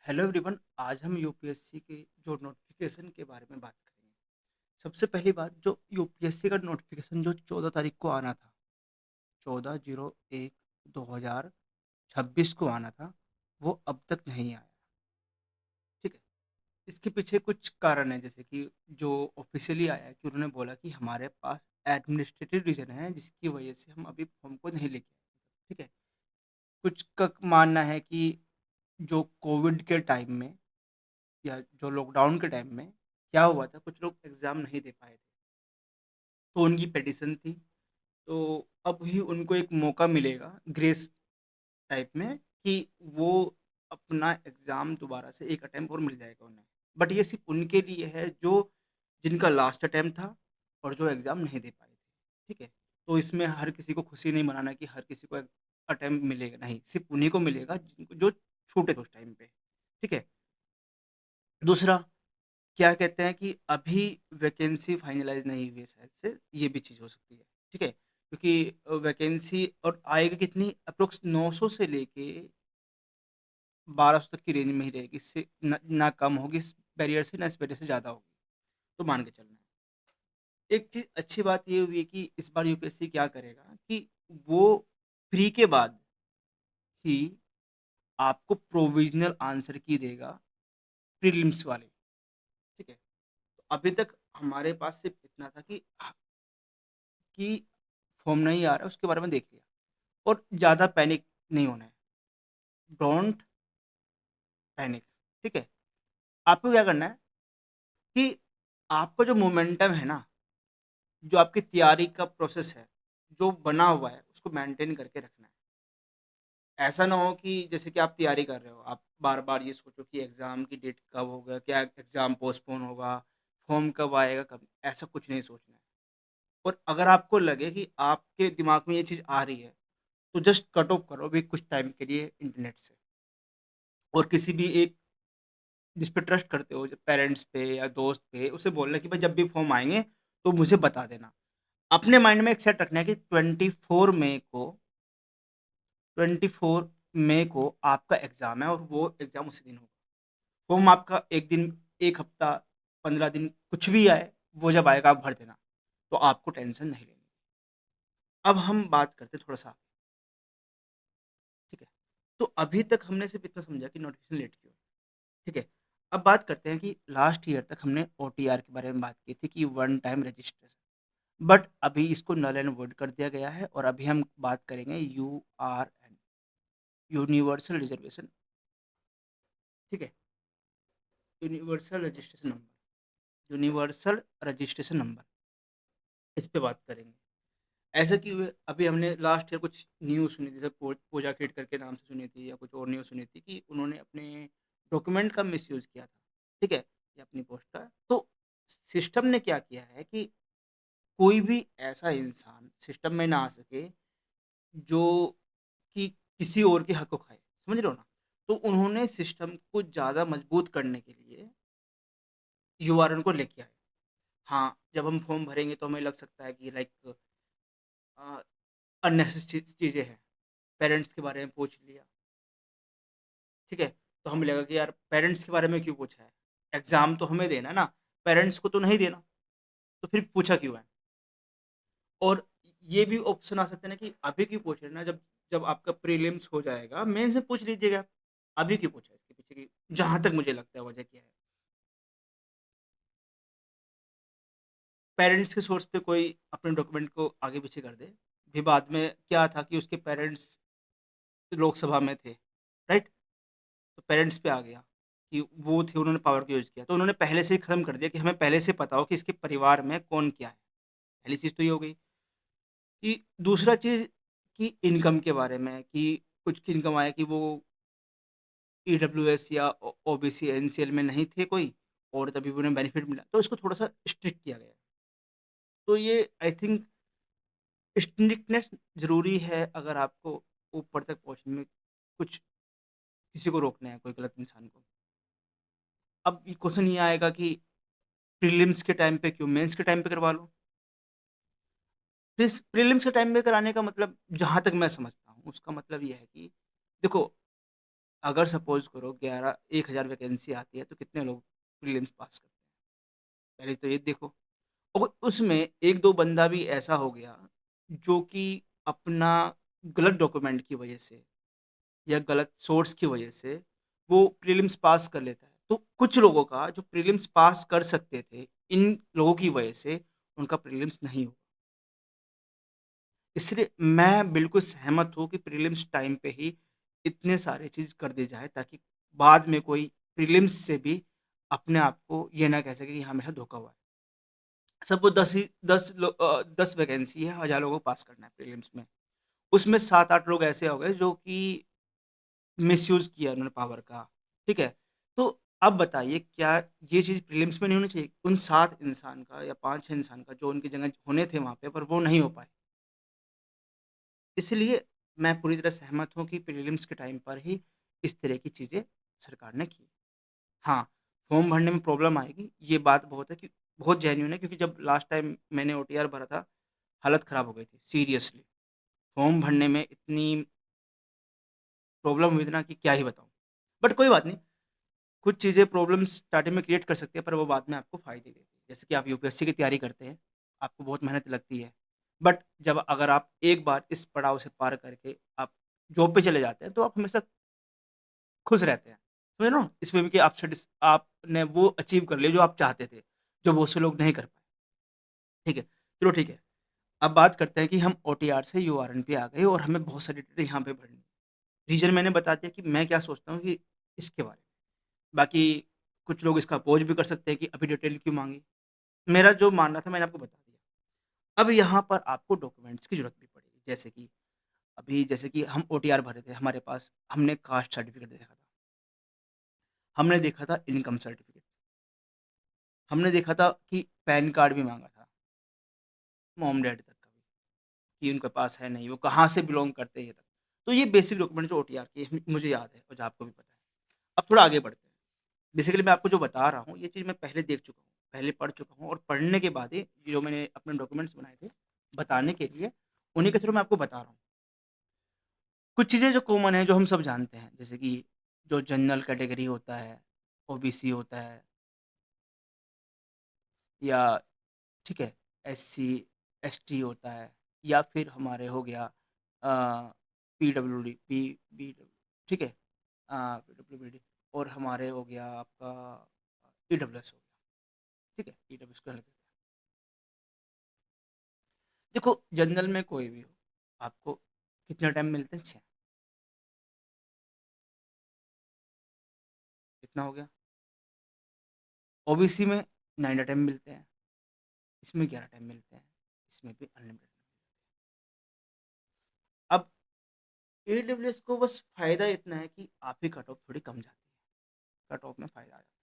Hello everyone. आज हम UPSC के जो नोटिफिकेशन के बारे में बात करेंगे। सबसे पहली बात, जो यूपीएससी का नोटिफिकेशन जो 14 तारीख को आना था, 14/01/2026 को आना था, वो अब तक नहीं आया। ठीक है। इसके पीछे कुछ कारण है, जैसे कि जो ऑफिशियली आया है कि उन्होंने बोला कि हमारे पास एडमिनिस्ट्रेटिव रीजन है जिसकी वजह से हम अभी फॉर्म को नहीं लेके आए। ठीक है। कुछ का मानना है कि जो कोविड के टाइम में या जो लॉकडाउन के टाइम में क्या हुआ था, कुछ लोग एग्ज़ाम नहीं दे पाए थे, तो उनकी पिटीशन थी। तो अब ही उनको एक मौका मिलेगा ग्रेस टाइप में कि वो अपना एग्ज़ाम दोबारा से एक अटेम्प्ट और मिल जाएगा उन्हें। बट ये सिर्फ़ उनके लिए है जो जिनका लास्ट अटेम्प्ट था और जो एग्ज़ाम नहीं दे पाए थे। ठीक है? तो इसमें हर किसी को खुशी नहीं मनाना कि हर किसी को अटेम्प्ट मिलेगा, नहीं, सिर्फ़ उन्हीं को मिलेगा जिनको जो छूटे थे उस टाइम पे। ठीक है? दूसरा, क्या कहते हैं कि अभी वैकेंसी फाइनलाइज़ नहीं हुई है शायद से, ये भी चीज़ हो सकती है, ठीक है? क्योंकि वैकेंसी और आएगी कितनी, अप्रॉक्स 900 से लेके 1200 तक की रेंज में ही रहेगी, इससे ना कम होगी इस बैरियर से, ना इस बैरियर से ज़्यादा होगी, तो मान के चलना है। एक चीज़ अच्छी बात ये हुई है कि इस बार यूपीएससी क्या करेगा कि वो प्री के बाद ही आपको प्रोविज़नल आंसर की देगा, प्रीलिम्स वाले, ठीक है? तो अभी तक हमारे पास सिर्फ़ इतना था कि फॉर्म नहीं आ रहा है, उसके बारे में देख लिया और ज़्यादा पैनिक नहीं होना है। डोंट पैनिक, ठीक है? आपको क्या करना है कि आपका जो मोमेंटम है ना, जो आपकी तैयारी का प्रोसेस है, जो बना हुआ है, उसको मेंटेन करके रखना है। ऐसा ना हो कि जैसे कि आप तैयारी कर रहे हो, आप बार-बार ये सोचो कि एग्ज़ाम की डेट कब होगा, क्या एग्ज़ाम पोस्टपोन होगा, फॉर्म कब आएगा, कब, ऐसा कुछ नहीं सोचना है। और अगर आपको लगे कि आपके दिमाग में ये चीज़ आ रही है, तो जस्ट कट ऑफ करो अभी कुछ टाइम के लिए इंटरनेट से। और किसी भी एक जिस पे ट्रस्ट करते हो, पेरेंट्स पे या दोस्त पे, उसे बोलना कि भाई जब भी फॉर्म आएँगे तो मुझे बता देना। अपने माइंड में एक सेट रखना है कि 24 मई को आपका एग्ज़ाम है और वो एग्ज़ाम उसी दिन होगा। फॉर्म आपका 1 दिन, 1 हफ्ता, 15 दिन कुछ भी आए, वो जब आएगा आप भर देना। तो आपको टेंशन नहीं लेनी। अब हम बात करते हैं थोड़ा-सा, ठीक है? तो अभी तक हमने सिर्फ़ इतना समझा कि नोटिफ़िकेशन लेट क्यों है, ठीक है? अब बात करते हैं कि लास्ट ईयर तक हमने ओटीआर के बारे में बात की थी कि वन टाइम रजिस्ट्रेशन, बट अभी इसको नल एंड वॉइड कर दिया गया है और अभी हम बात करेंगे यूआरएन, यूनिवर्सल रिजर्वेशन, ठीक है? Universal registration number, universal registration number, इस पे बात करेंगे। ऐसा क्यों है? अभी हमने लास्ट ईयर कुछ न्यूज़ सुनी थी, जैसे पूजा खेड़ करके नाम से सुनी थी या कुछ और न्यूज़ सुनी थी कि उन्होंने अपने डॉक्यूमेंट का मिसयूज़ किया था, ठीक है? या अपनी पोस्ट का। तो सिस्टम ने क्या किया है कि कोई भी ऐसा इंसान सिस्टम में ना आ सके जो कि किसी और के हक को खाए, समझ रहे हो ना? तो उन्होंने सिस्टम को ज़्यादा मजबूत करने के लिए यूआरएन को लेके आए। हाँ, जब हम फॉर्म भरेंगे तो हमें लग सकता है कि लाइक अ, अननेसेसरी चीज़ें हैं। पेरेंट्स के बारे में पूछ लिया, ठीक है? तो हमें लगा कि यार पेरेंट्स के बारे में क्यों पूछा है? एग्ज़ाम तो हमें देना है ना, पेरेंट्स को तो नहीं देना, तो फिर पूछा क्यों है? और ये भी ऑप्शन आ सकता है ना कि अभी क्यों पूछ रहे हैं ना, जब जब आपका प्रीलिम्स हो जाएगा, मेन से पूछ लीजिएगा। अभी क्यों पूछा है इसके पीछे की जहाँ तक मुझे लगता है वजह क्या है? पेरेंट्स के सोर्स पे कोई अपने डॉक्यूमेंट को आगे-पीछे कर दे, फिर बाद में क्या था कि उसके पेरेंट्स लोकसभा में थे, राइट? तो पेरेंट्स पे आ गया कि वो थे, उन्होंने पावर का यूज़ किया। तो उन्होंने पहले से ही खत्म कर दिया कि हमें पहले से पता हो कि इसके परिवार में कौन क्या है। पहली चीज़ तो ये हो गई कि दूसरा चीज़ कि इनकम के बारे में कि कुछ की इनकम आया कि वो ईडब्ल्यूएस या ओबीसी, एनसीएल में नहीं थे कोई और तभी उन्हें बेनिफिट मिला। तो इसको थोड़ा-सा स्ट्रिक्ट किया गया है। तो ये आई थिंक स्ट्रिक्टनेस ज़रूरी है अगर आपको ऊपर तक पहुँचने में कुछ किसी को रोकना है, कोई गलत इंसान को। अब ये क्वेश्चन ये आएगा कि प्रीलिम्स के टाइम पे क्यों, मेंस के टाइम पे करवा लो। प्रीलिम्स के टाइम पे कराने का मतलब, जहाँ तक मैं समझता हूँ, उसका मतलब ये है कि देखो, अगर सपोज़ करो 1000 वैकेंसी आती है तो कितने लोग प्रीलिम्स पास करते हैं? पहले तो ये देखो। और उसमें 1-2 बंदा भी ऐसा हो गया जो कि अपना गलत डॉक्यूमेंट की वजह से या गलत सोर्स की वजह से वो प्रीलिम्स पास कर लेता है। तो कुछ लोगों का जो प्रीलिम्स पास कर सकते थे, इन लोगों की वजह से उनका प्रीलिम्स नहीं हुआ। इसलिए मैं बिल्कुल सहमत हूँ कि प्रीलिम्स टाइम पे ही इतने सारे चीज़ कर दी जाए ताकि बाद में कोई प्रीलिम्स से भी अपने आप को ये ना कह सके कि हाँ, मेरा धोखा हुआ है। सपोज़ 10 वैकेंसी है, 1000 लोगों को पास करना है प्रीलिम्स में। उसमें 7-8 लोग ऐसे हो गए जो कि मिसयूज़ किया उन्होंने पावर का, ठीक है? तो अब बताइए क्या ये चीज़ प्रीलिम्स में नहीं होनी चाहिए? उन 7 इंसान का या 5-6 इंसान का जो उनकी जगह होने थे वहाँ पे पर वो नहीं हो पाए। इसलिए मैं पूरी तरह सहमत हूँ कि प्रीलिम्स के टाइम पर ही इस तरह की चीज़ें सरकार ने की। हाँ, फॉर्म भरने में प्रॉब्लम आएगी, ये बात बहुत है कि बहुत जेन्युइन है क्योंकि जब लास्ट टाइम मैंने ओटीआर भरा था, हालत ख़राब हो गई थी सीरियसली। फॉर्म भरने में इतनी प्रॉब्लम हुई थी ना कि क्या ही बताऊँ। बट कोई बात नहीं, कुछ चीज़ें प्रॉब्लम्स स्टार्टिंग में क्रिएट कर सकती है पर वो बाद में आपको फ़ायदे देती है। जैसे कि आप यूपीएससी की तैयारी करते हैं, आपको बहुत मेहनत लगती है। बट जब अगर आप एक बार इस पड़ाव से पार करके आप जॉब पे चले जाते हैं, तो आप हमेशा खुश रहते हैं। समझ रहे हो? इसमें भी कि आपने वो अचीव कर लिया जो आप चाहते थे, जो बहुत से लोग नहीं कर पाए। ठीक है? चलो ठीक है। अब बात करते हैं कि हम ओटीआर से यूआरएन पे आ गए और हमें बहुत सारी डिटेल यहाँ पे भरनी है। रीज़न मैंने बता दिया कि मैं क्या सोचता हूँ कि इसके बारे में। बाकी कुछ लोग इसका अपोज़ भी कर सकते हैं कि अभी डिटेल क्यों माँगी? मेरा जो मानना था मैंने आपको बता दिया। अब यहाँ पर आपको डॉक्यूमेंट्स की ज़रूरत भी पड़ेगी। जैसे कि अभी जैसे कि हम ओटीआर भरे थे, हमारे पास हमने कास्ट सर्टिफ़िकेट देखा था, हमने देखा था इनकम सर्टिफ़िकेट, हमने देखा था कि पैन कार्ड भी माँगा था, मॉम-डैड तक का भी, कि उनके पास है नहीं, वो कहाँ से बिलॉन्ग करते हैं ये तक। तो ये बेसिक डॉक्यूमेंट जो ओटीआर के मुझे याद है और जो आपको भी पता है। अब थोड़ा आगे बढ़ते हैं। बेसिकली मैं आपको जो बता रहा हूँ, ये चीज़ मैं पहले देख चुका हूँ, पहले पढ़ चुका हूँ और पढ़ने के बाद ही जो मैंने अपने डॉक्यूमेंट्स बनाए थे, बताने के लिए, उन्हीं के थ्रू मैं आपको बता रहा हूँ। कुछ चीज़ें जो कॉमन है, जो हम सब जानते हैं, जैसे कि जो जनरल कैटेगरी होता है, ओबीसी होता है या ठीक है, एससी, एसटी होता है या फिर हमारे हो गया पीडब्ल्यूडी ठीक है? पीडब्ल्यूडी और हमारे हो गया आपका ईडब्ल्यूएस हो गया, ठीक है? ईडब्ल्यूएस को अलग करते हैं। देखो जनरल में कोई भी हो, आपको कितने टाइम मिलते हैं? 6 कितना हो गया? ओबीसी में 9 टाइम मिलते हैं, इसमें 11 टाइम मिलते हैं, इसमें भी अनलिमिटेड। अब ईडब्ल्यूएस को बस फ़ायदा इतना है कि आपकी कट ऑफ थोड़ी कम जाती है, कट ऑफ में फ़ायदा आ जाता है,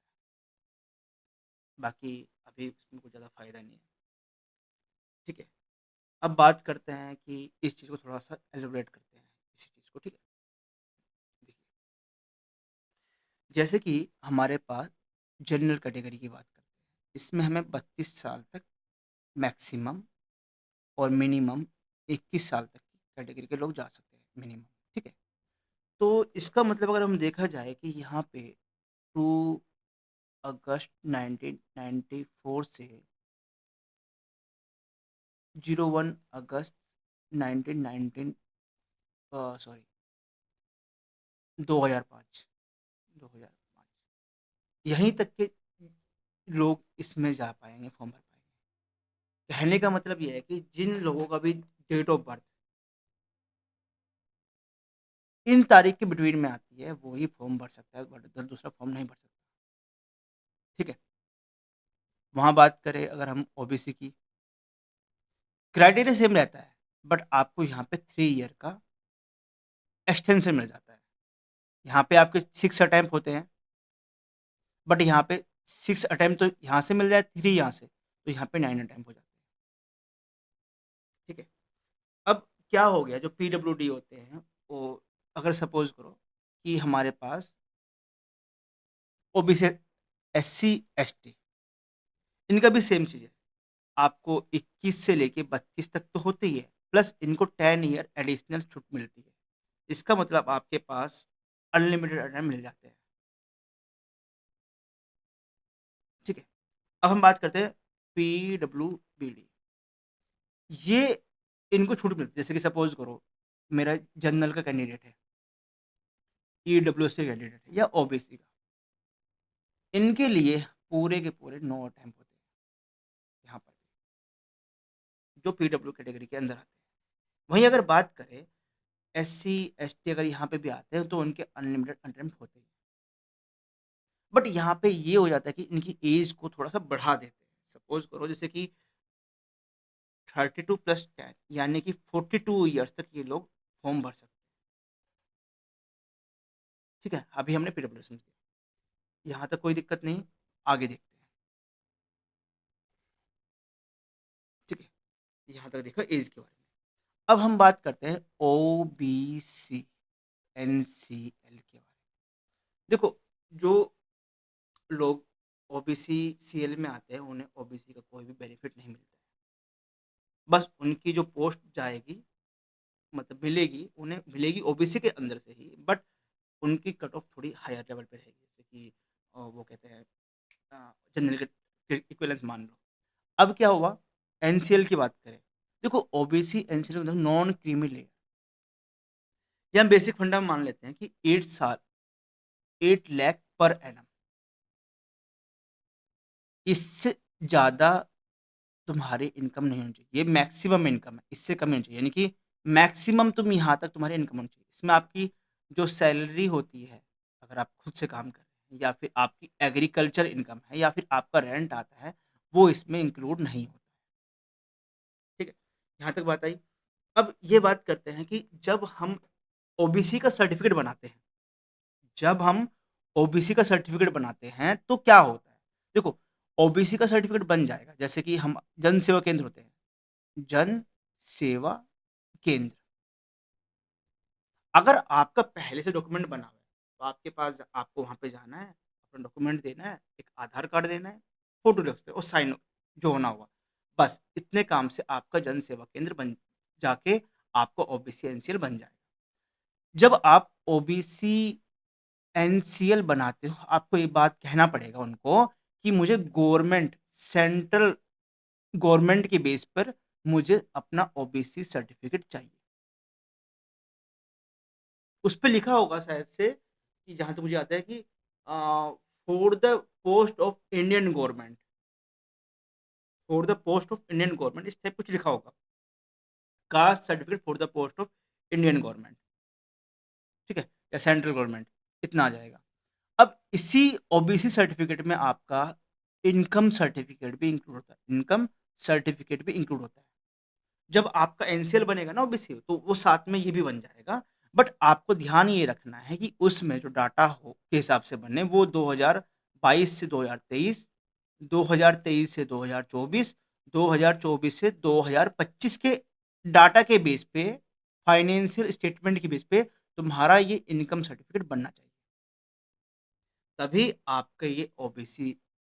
बाकी अभी उसमें कुछ ज़्यादा फ़ायदा नहीं है, ठीक है? अब बात करते हैं कि इस चीज़ को थोड़ा-सा एलाबोरेट करते हैं, इसी चीज़ को, ठीक है? देखिए, जैसे कि हमारे पास जनरल कैटेगरी की बात करते हैं, इसमें हमें 32 साल तक मैक्सिमम और मिनिमम 21 साल तक की कैटेगरी के लोग जा सकते हैं मिनिमम, ठीक है? तो इसका मतलब अगर हम देखा जाए कि यहाँ पे 2 अगस्त 1994 से 01 अगस्त 1919 सॉरी 2005 2005 यहीं तक के लोग इसमें जा पाएँगे, फॉर्म भर पाएँगे। कहने का मतलब ये है कि जिन लोगों का भी डेट ऑफ बर्थ इन तारीख के बिटवीन में आती है, वो ही फॉर्म भर सकता है, बट दूसरा फॉर्म नहीं भर सकता, ठीक है? वहाँ बात करें अगर हम ओबीसी की, क्राइटेरिया सेम रहता है, बट आपको यहाँ पे 3 ईयर का एक्सटेंशन मिल जाता है। यहाँ पे आपके 6 अटेम्प्ट होते हैं, बट यहाँ पे 6 अटेम्प्ट तो यहाँ से मिल जाए, 3 यहाँ से, तो यहाँ पे 9 अटेम्प्ट हो जाते हैं, ठीक है? अब क्या हो गया जो पीडब्ल्यूडी होते हैं, वो अगर सपोज़ करो कि हमारे पास ओबीसी, एससी, एसटी इनका भी सेम चीज़ है। आपको 21 से लेके 32 तक तो होते ही है, प्लस इनको 10 ईयर एडिशनल छूट मिलती है। इसका मतलब आपके पास अनलिमिटेड अटेम्प्ट मिल जाते हैं, ठीक है? अब हम बात करते हैं पीडब्ल्यूबीडी। ये इनको छूट मिलती है, जैसे कि सपोज़ करो मेरा जनरल का कैंडिडेट है, ईडब्ल्यूएस का कैंडिडेट है या ओबीसी का। इनके लिए पूरे के पूरे 9 अटेम्प्ट होते हैं यहाँ पर, जो पीडब्ल्यू कैटेगरी के अंदर आते हैं। वहीं अगर बात करें एससी, एसटी अगर यहाँ पे भी आते हैं तो उनके अनलिमिटेड अटेम्प्ट होते हैं। बट यहाँ पे ये हो जाता है कि इनकी एज को थोड़ा-सा बढ़ा देते हैं। सपोज़ करो जैसे कि 32 प्लस 10 यानी कि 42 इयर्स तक ये लोग फॉर्म भर सकते हैं। ठीक है? अभी हमने पीडब्ल्यूडी समझ लिया। यहाँ तक कोई दिक्कत नहीं, आगे देखते हैं। ठीक है? यहाँ तक देखा एज के बारे में। अब हम बात करते हैं ओबीसी, एनसीएल के बारे में। देखो, जो लोग ओबीसी सीएल में आते हैं, उन्हें ओबीसी का कोई भी बेनिफिट नहीं मिलता है। बस उनकी जो पोस्ट जाएगी मतलब मिलेगी, उन्हें मिलेगी ओबीसी के अंदर से ही, बट उनकी कट ऑफ थोड़ी हायर लेवल पे रहेगी। जैसे कि वो कहते हैं जनरल के इक्विवेलेंस मान लो। अब क्या हुआ, एनसीएल की बात करें। देखो ओबीसी, एनसीएल मतलब नॉन क्रीमी लेयर। ये हम बेसिक फंडा मान लेते हैं कि 8 साल 8 लाख पर एनम। इससे ज़्यादा तुम्हारी इनकम नहीं होनी चाहिए। ये मैक्सिमम इनकम है, इससे कम नहीं होनी चाहिए। यानी कि मैक्सिमम तुम यहाँ तक तुम्हारी इनकम होनी चाहिए। इसमें आपकी जो सैलरी होती है, अगर आप खुद से काम कर रहे हैं या फिर आपकी एग्रीकल्चर इनकम है या फिर आपका रेंट आता है, वो इसमें इंक्लूड नहीं होता है। ठीक है? यहाँ तक बात आई। अब ये बात करते हैं कि जब हम ओबीसी का सर्टिफ़िकेट बनाते हैं, जब हम ओबीसी का सर्टिफ़िकेट बनाते हैं, तो क्या होता है? देखो, ओबीसी का सर्टिफ़िकेट बन जाएगा, जैसे कि हम जन सेवा केंद्र होते हैं, जन सेवा केंद्र। अगर आपका पहले से डॉक्यूमेंट बना हुआ है, तो आपके पास आपको वहाँ पे जाना है, अपना डॉक्यूमेंट देना है, एक आधार कार्ड देना है, फ़ोटो ले सकते हो और साइन जो होना होगा। बस इतने काम से आपका जन सेवा केंद्र बन जाके आपका ओबीसी एनसीएल बन जाएगा। जब आप ओबीसी एनसीएल बनाते हो, आपको ये बात कहना पड़ेगा उनको कि मुझे सेंट्रल गवर्नमेंट के बेस पर मुझे अपना ओबीसी सर्टिफ़िकेट चाहिए। उसपे लिखा होगा शायद से कि जहाँ तक मुझे आता है कि for the post of Indian government, for the post of Indian government इस टाइप कुछ लिखा होगा। Caste certificate for the post of Indian government, ठीक है? या सेंट्रल गवर्नमेंट, इतना आ जाएगा। अब इसी ओबीसी सर्टिफिकेट में आपका इनकम सर्टिफिकेट भी इंक्लूड होता है, इनकम सर्टिफिकेट भी इंक्लूड होता है। जब आपका एनसीएल बनेगा ना ओबीसी तो वो साथ में ये भी बन जाएगा। बट आपको ध्यान ये रखना है कि उसमें जो डाटा हो के हिसाब से बने वो 2022 से 2023, 2023 से 2024, 2024 से 2025 के डाटा के बेस पे, फाइनेंशियल स्टेटमेंट के बेस पे तुम्हारा ये इनकम सर्टिफिकेट बनना चाहिए। तभी आपका ये ओबीसी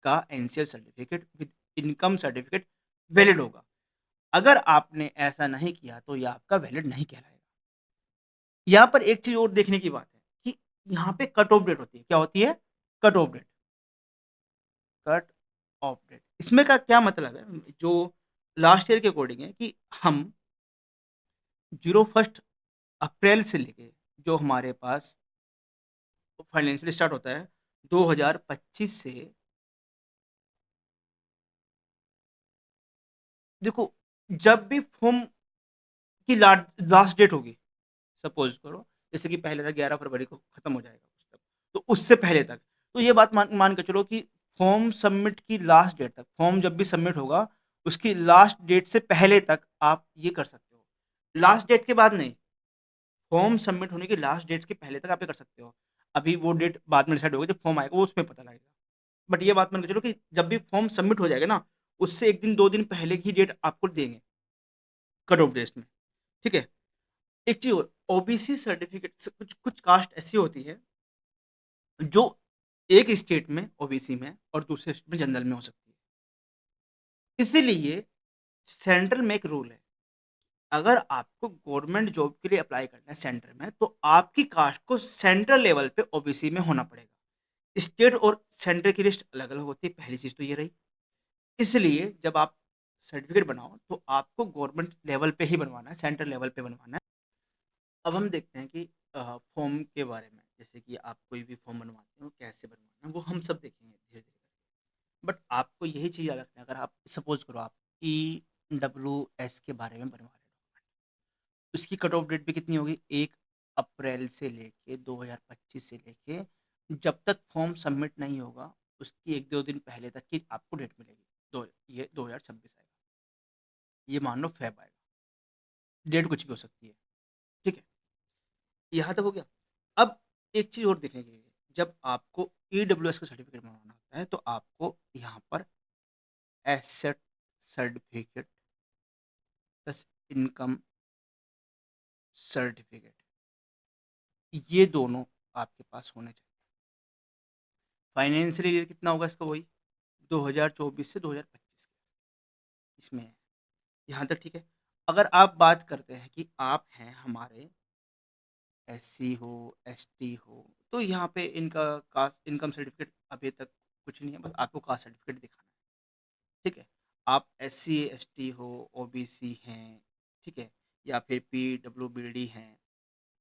का NCL certificate with income certificate valid होगा। अगर आपने ऐसा नहीं किया तो ये आपका वैलिड नहीं कहलाएगा। यहाँ पर एक चीज़ और देखने की बात है कि यहाँ पे कट ऑफ डेट होती है। क्या होती है? Cut off date. Cut off date. इसमें का क्या मतलब है? जो लास्ट ईयर के अकॉर्डिंग है कि हम 01 अप्रैल से लेके जो हमारे पास फाइनेंशियल स्टार्ट होता है 2025 से, देखो जब भी फॉर्म की लास्ट डेट होगी, सपोज़ करो जैसे कि पहले था 11 फरवरी को खत्म हो जाएगा पुस्तक, तो उससे पहले तक, तो ये बात मान मान के चलो कि फॉर्म सबमिट की लास्ट डेट तक, फॉर्म जब भी सबमिट होगा, उसकी लास्ट डेट से पहले तक आप ये कर सकते हो। लास्ट डेट के बाद नहीं, फॉर्म सबमिट होने की लास्ट डेट के पहले तक आप ये कर सकते हो। अभी वो डेट बाद में डिसाइड होगा, जब फॉर्म आएगा वो उसमें पता लगेगा। बट ये बात मान के चलो कि जब भी फॉर्म सबमिट हो जाएगा ना, उससे 1 दिन 2 दिन पहले की डेट आपको देंगे, कट ऑफ डेट्स में, ठीक है? एक चीज़ और, ओबीसी सर्टिफिकेट से कुछ कुछ कास्ट ऐसी होती है जो एक स्टेट में ओबीसी में और दूसरे स्टेट में जनरल में हो सकती है। इसीलिए सेंट्रल में एक रूल है, अगर आपको गवर्नमेंट जॉब के लिए अप्लाई करना है सेंटर में, तो आपकी कास्ट को सेंट्रल लेवल पे ओबीसी में होना पड़ेगा। स्टेट और सेंटर की लिस्ट अलग-अलग होती है, पहली चीज़ तो ये रही। इसलिए जब आप सर्टिफ़िकेट बनाओ, तो आपको गवर्नमेंट लेवल पे ही बनवाना है, सेंट्रल लेवल पे बनवाना है। अब हम देखते हैं कि फॉर्म के बारे में, जैसे कि आप कोई भी फॉर्म बनवाते हो, कैसे बनवाना है, वो हम सब देखेंगे धीरे-धीरे। बट आपको यही चीज़ याद रखना है, अगर आप सपोज़ करो आप ईडब्ल्यूएस के बारे में बनवा रहे हो, उसकी कट ऑफ डेट भी कितनी होगी? 1 अप्रैल से लेके 2025 से लेके जब तक फॉर्म सबमिट नहीं होगा, उसकी 1-2 दिन पहले तक की आपको डेट मिलेगी। ये 2026 आएगा, ये मान लो फ़ेब आएगा, डेट कुछ भी हो सकती है, ठीक है? यहाँ तक हो गया। अब एक चीज़ और देखने की है, जब आपको ईडब्ल्यूएस का सर्टिफ़िकेट बनवाना होता है, तो आपको यहाँ पर asset certificate plus income certificate, ये दोनों आपके पास होने चाहिए। फाइनेंशियल ईयर कितना होगा इसका? वही 2024 से 2025 इसमें है। यहाँ तक ठीक है। अगर आप बात करते हैं कि आप हैं हमारे एससी हो, एसटी हो, तो यहाँ पे इनका कास्ट इनकम सर्टिफ़िकेट अभी तक कुछ नहीं है, बस आपको कास्ट सर्टिफ़िकेट दिखाना है, ठीक है? आप एससी, एसटी हो, ओबीसी हैं, ठीक है? या फिर पीडब्ल्यूबीडी हैं,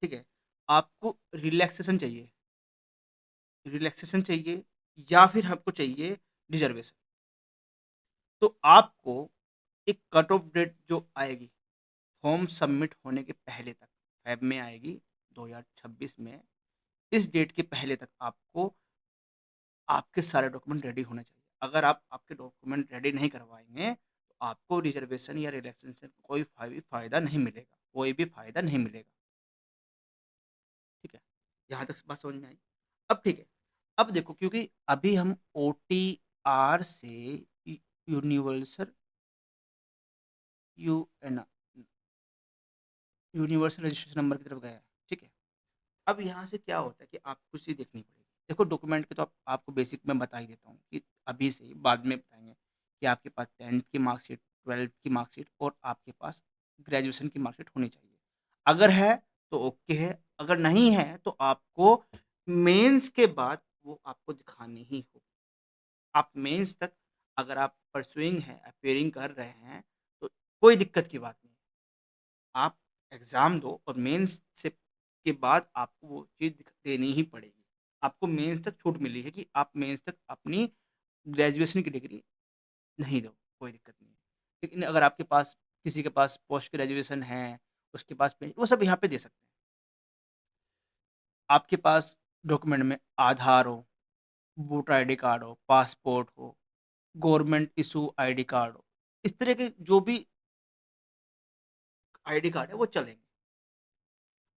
ठीक है? आपको रिलैक्सेशन चाहिए या फिर आपको चाहिए रिज़र्वेशन। तो आपको एक कट ऑफ डेट जो आएगी फॉर्म सबमिट होने के पहले तक, फ़ेब में आएगी 2026 में, इस डेट के पहले तक आपको आपके सारे डॉक्यूमेंट रेडी होने चाहिए। अगर आप आपके डॉक्यूमेंट रेडी नहीं करवाएँगे, तो आपको रिज़र्वेशन या रिलैक्सेशन से कोई फ़ायदा नहीं मिलेगा, कोई भी फ़ायदा नहीं मिलेगा, ठीक है? यहाँ तक बात समझ में आई? अब ठीक है, अब देखो क्योंकि अभी हम ओटीआर से you universal UN universal registration number की तरफ गए हैं, ठीक है? अब यहाँ से क्या होता है कि आपको कुछ चीज़ देखनी पड़ेगी। देखो डॉक्यूमेंट के तो आपको बेसिक मैं बता ही देता हूँ कि अभी से ही बाद में बताएँगे कि आपके पास 10th की मार्कशीट, 12th की मार्कशीट और आपके पास ग्रेजुएशन की मार्कशीट होनी चाहिए। अगर है तो ओके है, अगर नहीं है तो आपको मेंस के बाद वो आपको दिखानी ही होगी। आप मेंस तक अगर आप परस्यूइंग हैं, अपीयरिंग कर रहे हैं, तो कोई दिक्कत की बात नहीं है। आप एग्ज़ाम दो और मेंस से के बाद आपको वो चीज़ देनी ही पड़ेगी। आपको मेंस तक छूट मिली है कि आप मेंस तक अपनी ग्रेजुएशन की डिग्री नहीं दो, कोई दिक्कत नहीं है। लेकिन अगर आपके पास किसी के पास पोस्ट ग्रेजुएशन है, उसके पास पे वो सब यहाँ पे दे सकते हैं। आपके पास डॉक्यूमेंट में आधार हो, वोटर आईडी कार्ड हो, पासपोर्ट हो, गवर्नमेंट इश्यू आईडी कार्ड हो, इस तरह के जो भी आईडी कार्ड है वो चलेंगे।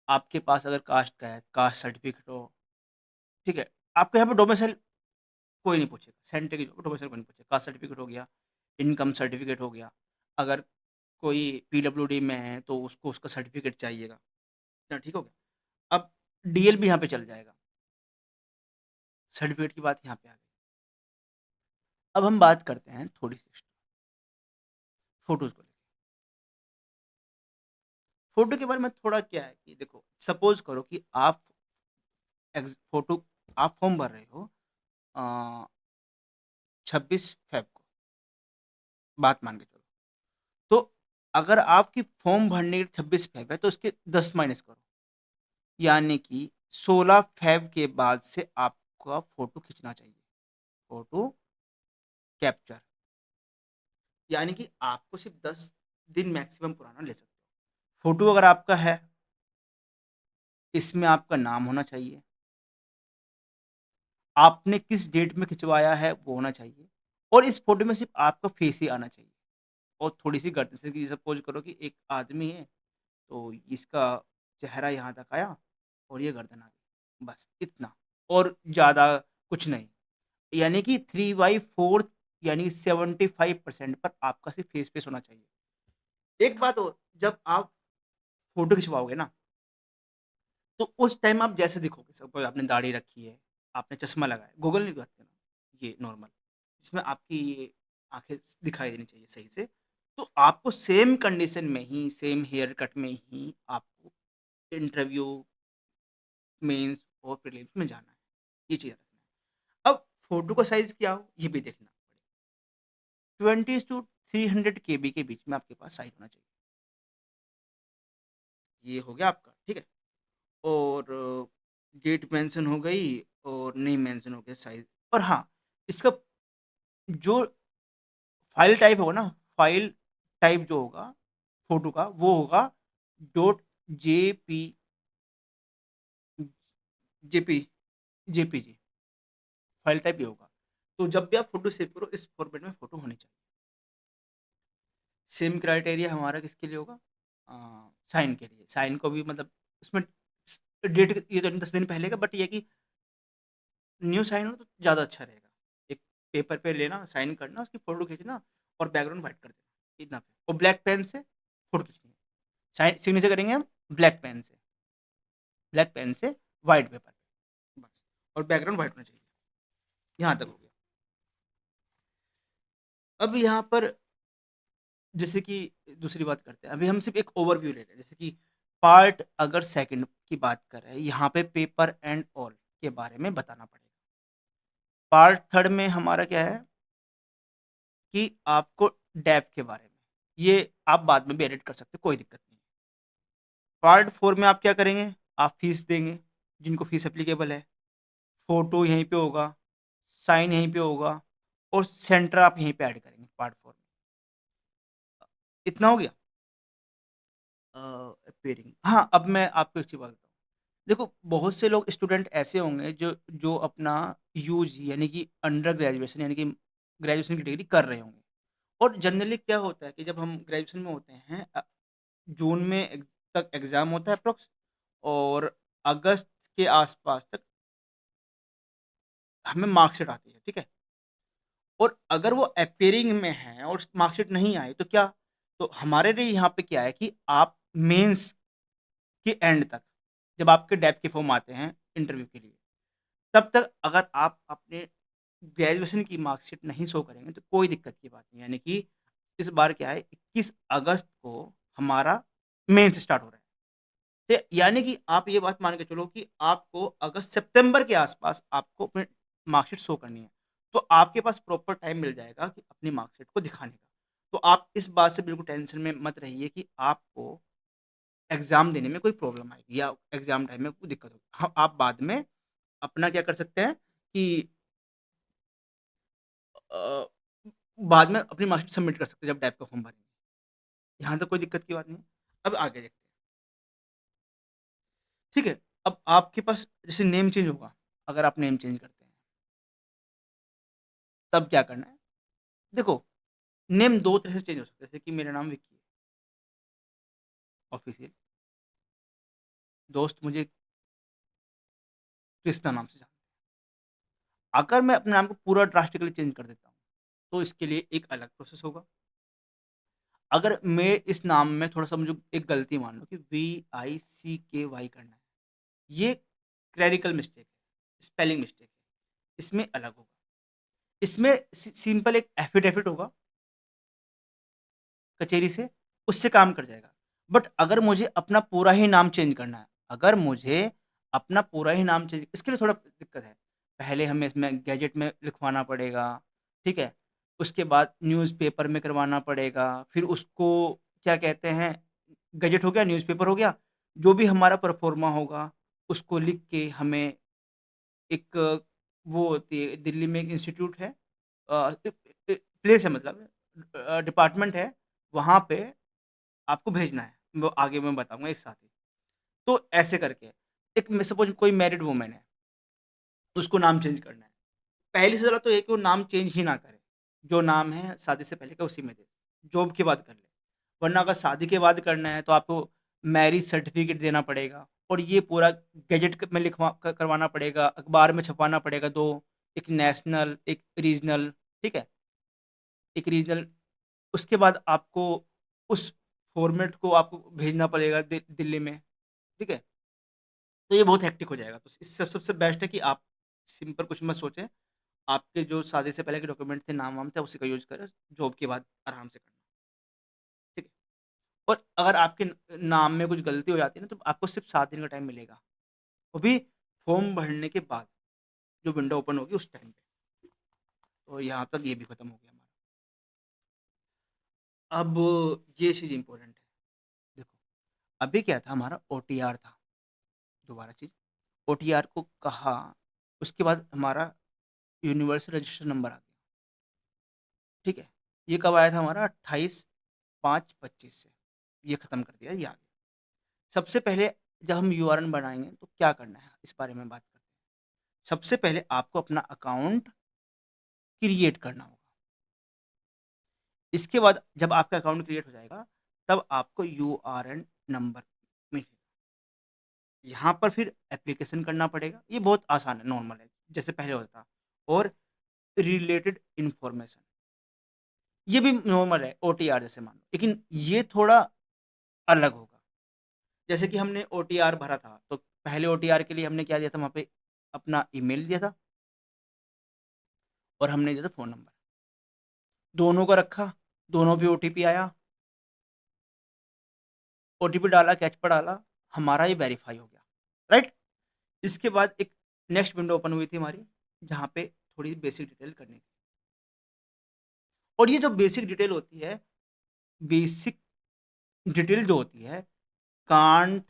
आपके पास अगर कास्ट का है, कास्ट सर्टिफ़िकेट हो, ठीक है? आपके यहाँ पे डोमिसाइल कोई नहीं पूछेगा, सेंटर की डोमिसाइल कोई नहीं पूछेगा। कास्ट सर्टिफ़िकेट हो गया, इनकम सर्टिफ़िकेट हो गया, अगर कोई पीडब्ल्यूडी में है तो उसको उसका सर्टिफ़िकेट चाहिएगा। ना ठीक हो गया? अब डीएल भी यहाँ पे चल जाएगा, सर्टिफ़िकेट की बात यहाँ पे आ गई। अब हम बात करते हैं थोड़ी-सी फ़ोटोज़ को लेके। फ़ोटो के बारे में थोड़ा क्या है कि देखो, सपोज़ करो कि आप फ़ोटो आप फ़ॉर्म भर रहे हो 26 फ़ेब को, बात मान के चलो। तो अगर आपकी फ़ॉर्म भरने की 26 फ़ेब है तो उसके 10 माइनस करो, यानी कि 16 फ़ेब के बाद से आपका फ़ोटो खींचना चाहिए, फ़ोटो कैप्चर। यानी कि आपको सिर्फ़ 10 दिन मैक्सिमम पुराना ले सकते हो। फ़ोटो अगर आपका है, इसमें आपका नाम होना चाहिए, आपने किस डेट में खिंचवाया है वो होना चाहिए और इस फ़ोटो में सिर्फ़ आपका फेस ही आना चाहिए और थोड़ी-सी गर्दन जैसे कि सपोज़ करो कि एक आदमी है, तो इसका चेहरा यहाँ तक आया और ये गर्दन आ गई, बस इतना और ज़्यादा कुछ नहीं। यानी कि 3/4 यानी 75% पर आपका सिर्फ़ फेस होना चाहिए। एक बात और, जब आप फ़ोटो खिंचवाओगे ना, तो उस टाइम आप जैसे दिखोगे, सपोज़ आपने दाढ़ी रखी है, आपने चश्मा लगाया है, गॉगल नहीं लगाते ना, ये नॉर्मल, जिसमें आपकी ये आँखें दिखाई देनी चाहिए सही से, तो आपको सेम कंडीशन में ही, सेम हेयर कट में ही आपको इंटरव्यू, मेंस और प्रीलिम्स में जाना है। ये चीज़ रखना है। अब फ़ोटो का साइज़ क्या हो, ये भी देखना पड़ेगा। 20 टू 300 केबी के बीच में आपके पास साइज़ होना चाहिए। ये हो गया आपका, ठीक है? और डेट मेंशन हो गई और नेम मेंशन हो गया, साइज़। और हाँ, इसका जो फ़ाइल टाइप होगा ना, फ़ाइल टाइप जो होगा फ़ोटो का, वो होगा dot JP JP JPG, file type ये होगा। तो जब भी आप फ़ोटो सेव करो, इस फ़ॉर्मेट में फ़ोटो होनी चाहिए। सेम क्राइटेरिया हमारा किसके लिए होगा? साइन के लिए। साइन को भी मतलब उसमें स डेट ये तो 10 दिन पहले का, बट ये है कि न्यू साइन हो तो ज़्यादा अच्छा रहेगा। एक पेपर पे लेना, साइन करना, उसकी फ़ोटो खींचना और बैकग्राउंड व्हाइट कर देना, इतना और ब्लैक पेन से फ़ोटो खींचनी है। साइन सिग्नेचर करेंगे हम ब्लैक पेन से व्हाइट पेपर पे, बस। और बैकग्राउंड व्हाइट होना चाहिए। यहाँ तक हो गया। अब यहाँ पर जैसे कि दूसरी बात करते हैं। अभी हम सिर्फ़ एक ओवरव्यू ले रहे हैं। जैसे कि पार्ट अगर सेकंड की बात करें, यहाँ पे पेपर एंड ऑल के बारे में बताना पड़ेगा। पार्ट थर्ड में हमारा क्या है कि आपको डेप्थ के बारे में, ये आप बाद में भी एडिट कर सकते हो, कोई दिक्कत नहीं है। पार्ट 4 में आप क्या करेंगे, आप फीस देंगे, जिनको फीस एप्लीकेबल है, फ़ोटो यहीं पे होगा, साइन यहीं पे होगा और सेंटर आप यहीं पे ऐड करेंगे पार्ट 4 में। इतना हो गया। अपीयरिंग, हाँ, अब मैं आपको एक चीज़ बताता हूँ। देखो, बहुत से लोग स्टूडेंट ऐसे होंगे जो जो अपना यूजी यानी कि अंडर ग्रेजुएशन यानी कि ग्रेजुएशन की डिग्री कर रहे होंगे। और जनरली क्या होता है कि जब हम ग्रेजुएशन में होते हैं, जून में तक एग्ज़ाम होता है अप्रॉक्स, और अगस्त के आसपास तक हमें मार्कशीट आती है, ठीक है? और अगर वो अपीयरिंग में है और मार्कशीट नहीं आई तो क्या? तो हमारे लिए यहाँ पे क्या है कि आप मेंस के एंड तक, जब आपके डेप के फॉर्म आते हैं इंटरव्यू के लिए, तब तक अगर आप अपने ग्रेजुएशन की मार्कशीट नहीं शो करेंगे तो कोई दिक्कत की बात नहीं है। यानी कि इस बार क्या है, 21 अगस्त को हमारा मेंस स्टार्ट हो रहा है। यानी कि आप ये बात मान के चलो कि आपको अगस्त सितंबर के आसपास आपको अपनी मार्कशीट शो करनी है। तो आपके पास प्रॉपर टाइम मिल जाएगा कि अपनी मार्कशीट को दिखाने का। तो आप इस बात से बिल्कुल टेंशन में मत रहिए कि आपको एग्ज़ाम देने में कोई प्रॉब्लम आएगी या एग्ज़ाम टाइम में कोई दिक्कत होगी। हाँ, आप बाद में अपना क्या कर सकते हैं कि अ, बाद में अपनी मार्कशीट सबमिट कर सकते हैं जब डेफ का फॉर्म भरेंगे। यहाँ तक कोई दिक्कत की बात नहीं है। अब आगे देखते हैं, ठीक है? अब आपके पास जैसे नेम चेंज होगा, अगर आप नेम चेंज करते हैं, तब क्या करना है? देखो, नेम 2 तरह से चेंज हो सकता है, जैसे कि मेरा नाम विक्की है, ऑफ़िशियल, दोस्त मुझे कृष्णा नाम से जानते हैं। अगर मैं अपने नाम को पूरा ड्रास्टिकली चेंज कर देता हूँ, तो इसके लिए एक अलग प्रोसेस होगा। अगर मैं इस नाम में थोड़ा-सा मुझे एक गलती मान लो कि विक्की करना है, ये क्लेरिकल मिस्टेक है, स्पेलिंग मिस्टेक है, इसमें अलग होगा। इसमें सिंपल एक एफिडेविट होगा कचेरी से, उससे काम कर जाएगा। बट अगर मुझे अपना पूरा ही नाम चेंज करना है, अगर मुझे अपना पूरा ही नाम चेंज, इसके लिए थोड़ा दिक्कत है। पहले हमें इसमें गैजेट में लिखवाना पड़ेगा, ठीक है? उसके बाद न्यूज़पेपर में करवाना पड़ेगा, फिर उसको क्या कहते हैं, गैजेट हो गया, न्यूज़पेपर हो गया, जो भी हमारा प्रोफ़ार्मा होगा, उसको लिख के हमें एक वो होती है, दिल्ली में एक इंस्टीट्यूट है, प्लेस है, मतलब डिपार्टमेंट है, वहाँ पे आपको भेजना है। वो आगे मैं बताऊँगा एक साथ ही। तो ऐसे करके, एक मैं सपोज़ कोई मैरिड वूमन है, उसको नाम चेंज करना है। पहली से ज़रूरत तो ये है कि वो नाम चेंज ही ना करे। जो नाम है शादी से पहले का उसी में दे। जॉब के बाद कर ले। वरना अगर शादी के बाद करना है तो आपको मैरिज सर्टिफ़िकेट देना पड़ेगा और ये पूरा गैजेट क में लिखवा क करवाना पड़ेगा, अखबार में छपवाना पड़ेगा 2, एक नेशनल, एक रीजनल, ठीक है? एक रीजनल, उसके बाद आपको उस फ़ॉर्मेट को आपको भेजना पड़ेगा दिल्ली में, ठीक है? तो ये बहुत हेक्टिक हो जाएगा। तो इससे सबसे बेस्ट है कि आप सिंपल कुछ मत सोचें। आपके जो शादी से पहले के डॉक्यूमेंट थे, नाम-वाम था, उसी का यूज़ करें, जॉब के बाद आराम से करना। और अगर आपके नाम में कुछ गलती हो जाती है ना, तो आपको सिर्फ़ 7 दिन का टाइम मिलेगा। वो भी फॉर्म भरने के बाद, जो विंडो ओपन होगी उस टाइम पे। तो यहाँ तक ये भी खत्म हो गया हमारा। अब ये चीज़ इम्पोर्टेंट है। देखो, अभी क्या था, हमारा ओटीआर था, दोबारा चीज़। ओटीआर को कहा, उसके बाद हमारा यूनिवर्सल रजिस्टर नंबर आ गया, ठीक है? ये कब आया था हमारा? 28/5/25 से। ये खत्म कर दिया, ये आ गया। सबसे पहले जब हम यूआरएन बनाएँगे तो क्या करना है, इस बारे में बात करते हैं। सबसे पहले आपको अपना अकाउंट क्रिएट करना होगा। इसके बाद जब आपका अकाउंट क्रिएट हो जाएगा, तब आपको यूआरएन नंबर मिलेगा। यहाँ पर फिर एप्लीकेशन करना पड़ेगा, ये बहुत आसान है, नॉर्मल है, जैसे पहले होता था। और रिलेटेड इन्फॉर्मेशन, ये भी नॉर्मल है, ओटीआर जैसे मान लो, लेकिन ये थोड़ा अलग होगा। जैसे कि हमने ओटीआर भरा था, तो पहले ओटीआर के लिए हमने क्या दिया था वहाँ पे, अपना ईमेल दिया था और हमने दिया था फ़ोन नंबर। दोनों को रखा, दोनों पे ओटीपी आया, ओटीपी डाला, कैप्चा डाला, हमारा ये वेरीफाई हो गया, राइट? इसके बाद एक नेक्स्ट विंडो ओपन हुई थी हमारी, जहाँ पे थोड़ी बेसिक डिटेल करनी थी। और ये जो बेसिक डिटेल होती है, बेसिक डिटेल जो होती है, कांट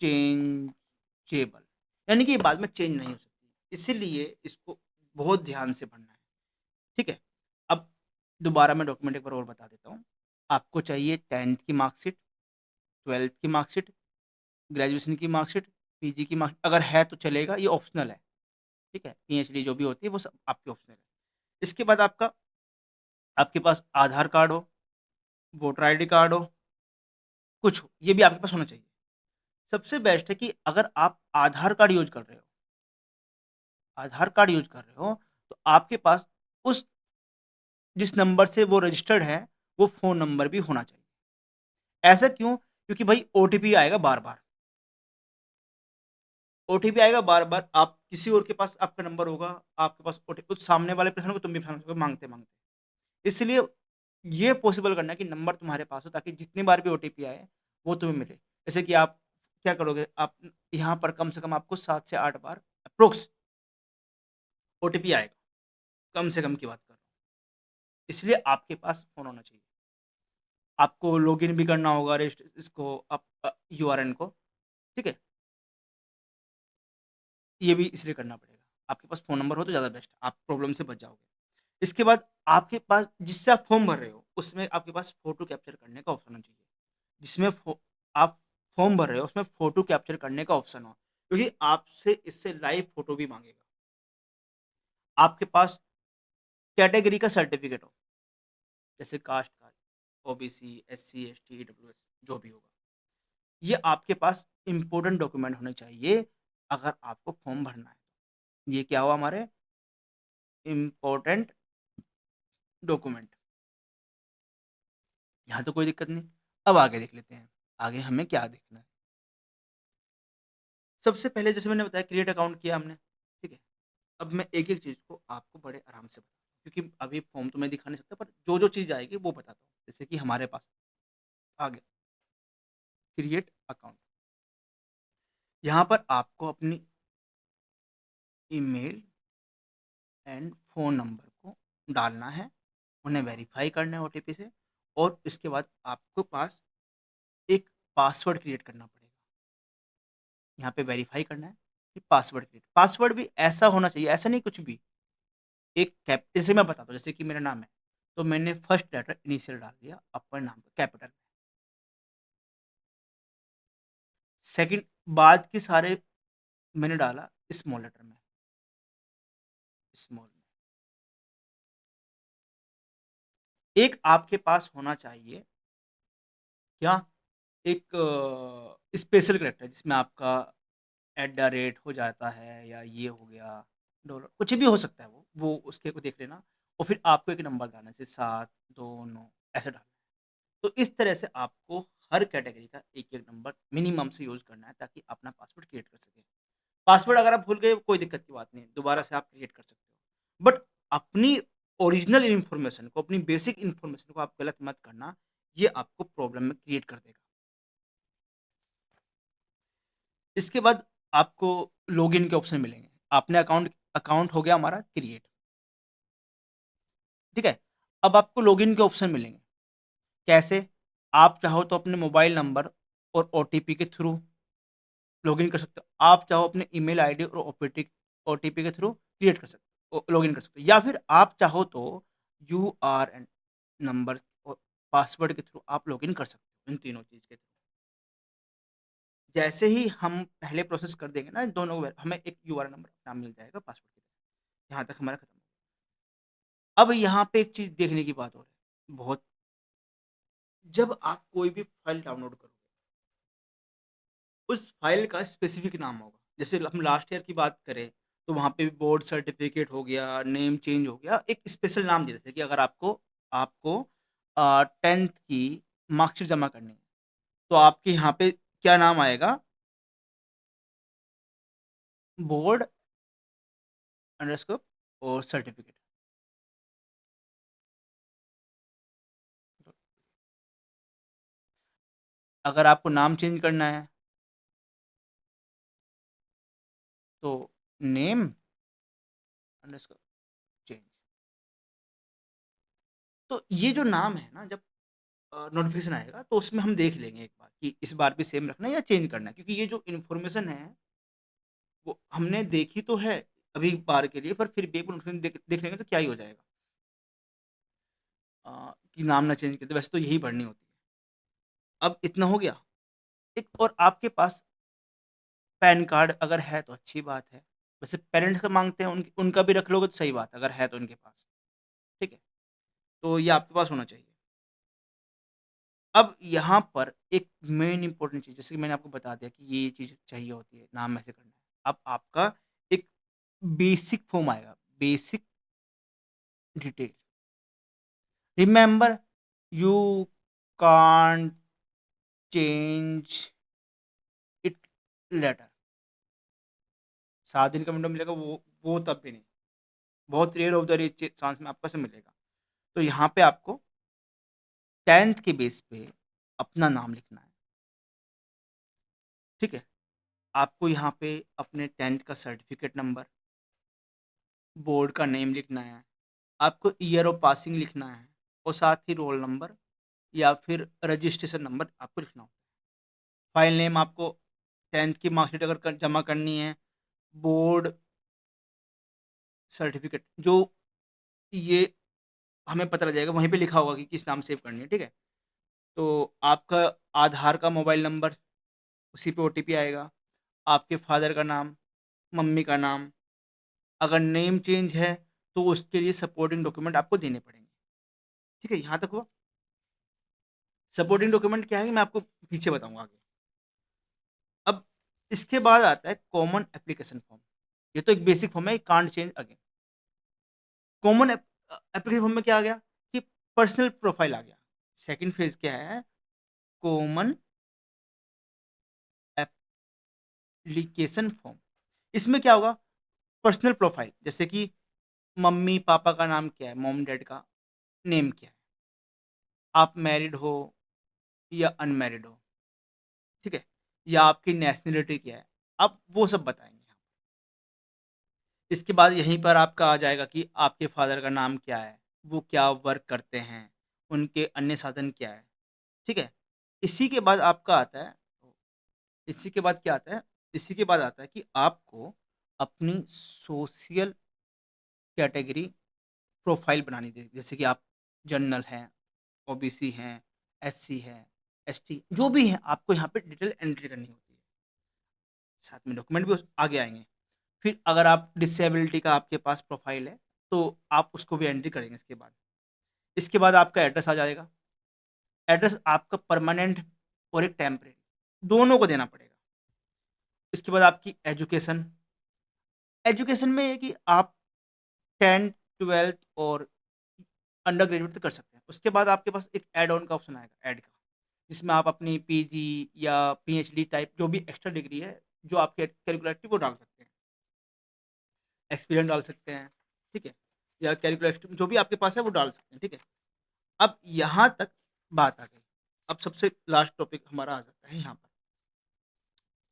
चेंजेबल, यानी कि ये बाद में चेंज नहीं हो सकती। इसीलिए इसको बहुत ध्यान से पढ़ना है, ठीक है? अब दोबारा मैं डॉक्यूमेंट एक बार और बता देता हूँ। आपको चाहिए 10th की मार्कशीट, 12th की मार्कशीट, ग्रेजुएशन की मार्कशीट, पीजी की मार्कशीट अगर है तो चलेगा, ये ऑप्शनल है, ठीक है? पीएचडी जो भी होती है वो सब आपकी ऑप्शनल है। इसके बाद आपके पास आधार कार्ड हो, वोटर आईडी कार्ड हो, कुछ हो, ये भी आपके पास होना चाहिए। सबसे बेस्ट है कि अगर आप आधार कार्ड यूज़ कर रहे हो, तो आपके पास उस जिस नंबर से वो रजिस्टर्ड है, वो फ़ोन नंबर भी होना चाहिए। ऐसा क्यों? क्योंकि भाई ओटीपी आएगा बार-बार। ओटीपी आएगा बार-बार, आप किसी और के पास आपका नंबर होगा, आपके पास उस सामने वाले पर्सन को तुम भी माँगते-माँगते। इसलिए ये पॉसिबल करना है कि नंबर तुम्हारे पास हो, ताकि जितनी बार भी ओटीपी आए, वो तुम्हें मिले। जैसे कि आप क्या करोगे, आप यहाँ पर कम से कम आपको 7 से 8 बार एप्रोक्स ओटीपी आएगा, कम से कम की बात कर रहा हूँ। इसलिए आपके पास फ़ोन होना चाहिए। आपको लॉगिन भी करना होगा यूआरएन को, ठीक है? ये भी इसलिए करना पड़ेगा। आपके पास फ़ोन नंबर हो तो ज़्यादा बेस्ट है, आप प्रॉब्लम से बच जाओगे। इसके बाद आपके पास जिससे आप फॉर्म भर रहे हो, उसमें आपके पास फ़ोटो कैप्चर करने का ऑप्शन होना चाहिए। जिसमें आप फॉर्म भर रहे हो, उसमें फ़ोटो कैप्चर करने का ऑप्शन हो, क्योंकि आपसे इससे लाइव फ़ोटो भी माँगेगा। आपके पास कैटेगरी का सर्टिफ़िकेट हो, जैसे कास्ट का, ओबीसी, एससी, एसटी, ईडब्ल्यूएस जो भी होगा। ये आपके पास इम्पोर्टेंट डॉक्यूमेंट होने चाहिए, अगर आपको फॉर्म भरना है। ये क्या हुआ हमारे इम्पोर्टेंट डॉक्यूमेंट। यहाँ तो कोई दिक्कत नहीं। अब आगे देख लेते हैं, आगे हमें क्या देखना है। सबसे पहले जैसे मैंने बताया, क्रिएट अकाउंट किया हमने, ठीक है? अब मैं एक-एक चीज़ को आपको बड़े आराम से बताऊँ, क्योंकि अभी फॉर्म तो मैं दिखा नहीं सकता, पर जो-जो चीज़ आएगी वो बताता हूँ। जैसे कि हमारे पास आ गया क्रिएट अकाउंट। यहाँ पर आपको अपनी ईमेल एंड फ़ोन नंबर को डालना है, उन्हें वेरीफ़ाई करना है ओटीपी से, और इसके बाद आपको पास एक पासवर्ड क्रिएट करना पड़ेगा। यहाँ पे वेरीफ़ाई करना है, फिर पासवर्ड भी ऐसा होना चाहिए, ऐसा नहीं कुछ भी, एक जैसे मैं बताता हूँ, जैसे कि मेरा नाम है, तो मैंने फर्स्ट लेटर इनिशियल डाल दिया अपने नाम का कैपिटल में। सेकंड, बाद के सारे मैंने डाला स्मॉल लेटर में, स्मॉल में। एक आपके पास होना चाहिए क्या, एक स्पेशल कैरेक्टर जिसमें आपका एट द रेट हो जाता है, या ये हो गया, डॉलर कुछ भी हो सकता है, वो उसके को देख लेना, और फिर आपको एक नंबर डालना है, जैसे 729 ऐसे डालना है। तो इस तरह से आपको हर कैटेगरी का एक-एक नंबर मिनिमम से यूज़ करना है, ताकि अपना पासवर्ड क्रिएट कर सकें। पासवर्ड अगर आप भूल गए, कोई दिक्कत की बात नहीं है, दोबारा से आप क्रिएट कर सकते हो। बट अपनी ओरिजिनल इन्फॉर्मेशन को, अपनी बेसिक इन्फॉर्मेशन को आप गलत मत करना, ये आपको प्रॉब्लम में क्रिएट कर देगा। इसके बाद आपको लॉगिन के ऑप्शन मिलेंगे। आपने अकाउंट अकाउंट हो गया हमारा क्रिएट, ठीक है? अब आपको लॉगिन के ऑप्शन मिलेंगे। कैसे? आप चाहो तो अपने मोबाइल नंबर और ओटीपी के थ्रू लॉगिन कर सकते हो। आप चाहो अपने ईमेल आईडी और ओटीपी के थ्रू क्रिएट कर सकते हो, लॉगिन कर सकते हो, या फिर आप चाहो तो यूआरएन नंबर और पासवर्ड के थ्रू आप लॉगिन कर सकते हो, इन तीनों चीज़ के थ्रू। जैसे ही हम पहले प्रोसेस कर देंगे ना इन दोनों को, हमें एक यूआरएन नंबर नाम मिल जाएगा पासवर्ड की तरह। यहाँ तक हमारा खत्म हो गया। अब यहाँ पे एक चीज़ देखने की बात हो रही है, बहुत, जब आप कोई भी फाइल डाउनलोड करोगे, उस फाइल का स्पेसिफिक नाम होगा। जैसे हम लास्ट ईयर की बात करें, तो वहाँ पे बोर्ड सर्टिफिकेट हो गया, नेम चेंज हो गया, एक स्पेशल नाम दिया, जैसे कि अगर आपको आपको 10th की मार्कशीट जमा करनी है, तो आपके यहाँ पे क्या नाम आएगा? बोर्ड अंडरस्कोर और सर्टिफिकेट। अगर आपको नाम चेंज करना है, तो नेम अंडरस्कोर चेंज। तो ये जो नाम है ना, जब नोटिफिकेशन आएगा तो उसमें हम देख लेंगे एक बार कि इस बार भी सेम रखना है या चेंज करना है, क्योंकि ये जो इन्फॉर्मेशन है वो हमने देखी तो है अभी बार के लिए, पर फिर भी एक बार नोटिफिकेशन देख लेंगे तो क्या ही हो जाएगा, कि नाम ना चेंज कर दे, वैसे तो यही भरनी होती है। अब इतना हो गया। एक और आपके पास पैन कार्ड अगर है तो अच्छी बात है। वैसे पेरेंट्स का मांगते हैं, उनका भी रख लोगे तो सही बात है, अगर है तो उनके पास, ठीक है? तो ये आपके पास होना चाहिए। अब यहाँ पर एक मेन इम्पोर्टेंट चीज़, जैसे कि मैंने आपको बता दिया कि ये चीज़ चाहिए होती है, नाम ऐसे करना है। अब आपका एक बेसिक फॉर्म आएगा, basic detail. Remember, you can't change it later. 7 दिन का विंडो मिलेगा, वो तब भी नहीं। बहुत rare of the rare chance में आपको ऐसे मिलेगा। तो यहाँ पे आपको 10th के बेस पे अपना नाम लिखना है, ठीक है? आपको यहाँ पे अपने 10th का सर्टिफिकेट नंबर, बोर्ड का नेम लिखना है, आपको ईयर ऑफ पासिंग लिखना है, और साथ ही रोल नंबर या फिर रजिस्ट्रेशन नंबर आपको लिखना होगा। फाइल नेम आपको 10th की मार्कशीट अगर जमा करनी है, बोर्ड सर्टिफिकेट, जो ये हमें पता लग जाएगा, वहीं पे लिखा होगा कि किस नाम सेव करनी है, ठीक है? तो आपका आधार का मोबाइल नंबर, उसी पे ओटीपी आएगा, आपके फादर का नाम, मम्मी का नाम। अगर नेम चेंज है तो उसके लिए सपोर्टिंग डॉक्यूमेंट आपको देने पड़ेंगे, ठीक है? यहाँ तक हुआ। सपोर्टिंग डॉक्यूमेंट क्या है मैं आपको पीछे बताऊंगा आगे। अब इसके बाद आता है कॉमन एप्लीकेशन फॉर्म। ये तो एक बेसिक फॉर्म है, can't change again. Common application form में क्या आ गया कि पर्सनल प्रोफाइल आ गया। सेकंड फेज क्या है? Common application form. इसमें क्या होगा? पर्सनल प्रोफाइल, जैसे कि मम्मी पापा का नाम क्या है, मॉम डैड का नेम क्या है, आप मैरिड हो या अनमैरिड हो, ठीक है, या आपकी नेशनलिटी क्या है, आप वो सब बताएंगे यहाँ। इसके बाद यहीं पर आपका आ जाएगा कि आपके फादर का नाम क्या है, वो क्या वर्क करते हैं, उनके अन्य साधन क्या है, ठीक है? इसी के बाद आपका आता है, इसी के बाद क्या आता है? इसी के बाद आता है कि आपको अपनी सोशल कैटेगरी प्रोफाइल बनानी थी, जैसे कि आप जनरल हैं, ओबीसी हैं, एससी हैं, एसटी, जो भी हैं, आपको यहाँ पे डिटेल एंट्री करनी होती है। साथ में डॉक्यूमेंट भी आगे आएंगे। फिर अगर आप डिसेबिलिटी का आपके पास प्रोफाइल है, तो आप उसको भी एंट्री करेंगे इसके बाद। इसके बाद आपका एड्रेस आ जाएगा। एड्रेस आपका परमानेंट और एक टेम्परेरी, दोनों को देना पड़ेगा। इसके बाद आपकी एजुकेशन। एजुकेशन में ये कि आप 10th 12th और अंडर ग्रेजुएट तक कर सकते हैं। उसके बाद आपके पास एक ऐड ऑन का ऑप्शन आएगा, ऐड का, जिसमें आप अपनी पीजी या पीएचडी टाइप जो भी एक्स्ट्रा डिग्री है, जो आपके करिकुलर वो डाल सकते हैं, एक्सपीरियंस डाल सकते हैं, ठीक है, या करिकुलर जो भी आपके पास है वो डाल सकते हैं, ठीक है? अब यहाँ तक बात आ गई। अब सबसे लास्ट टॉपिक हमारा आ जाता है यहाँ पर।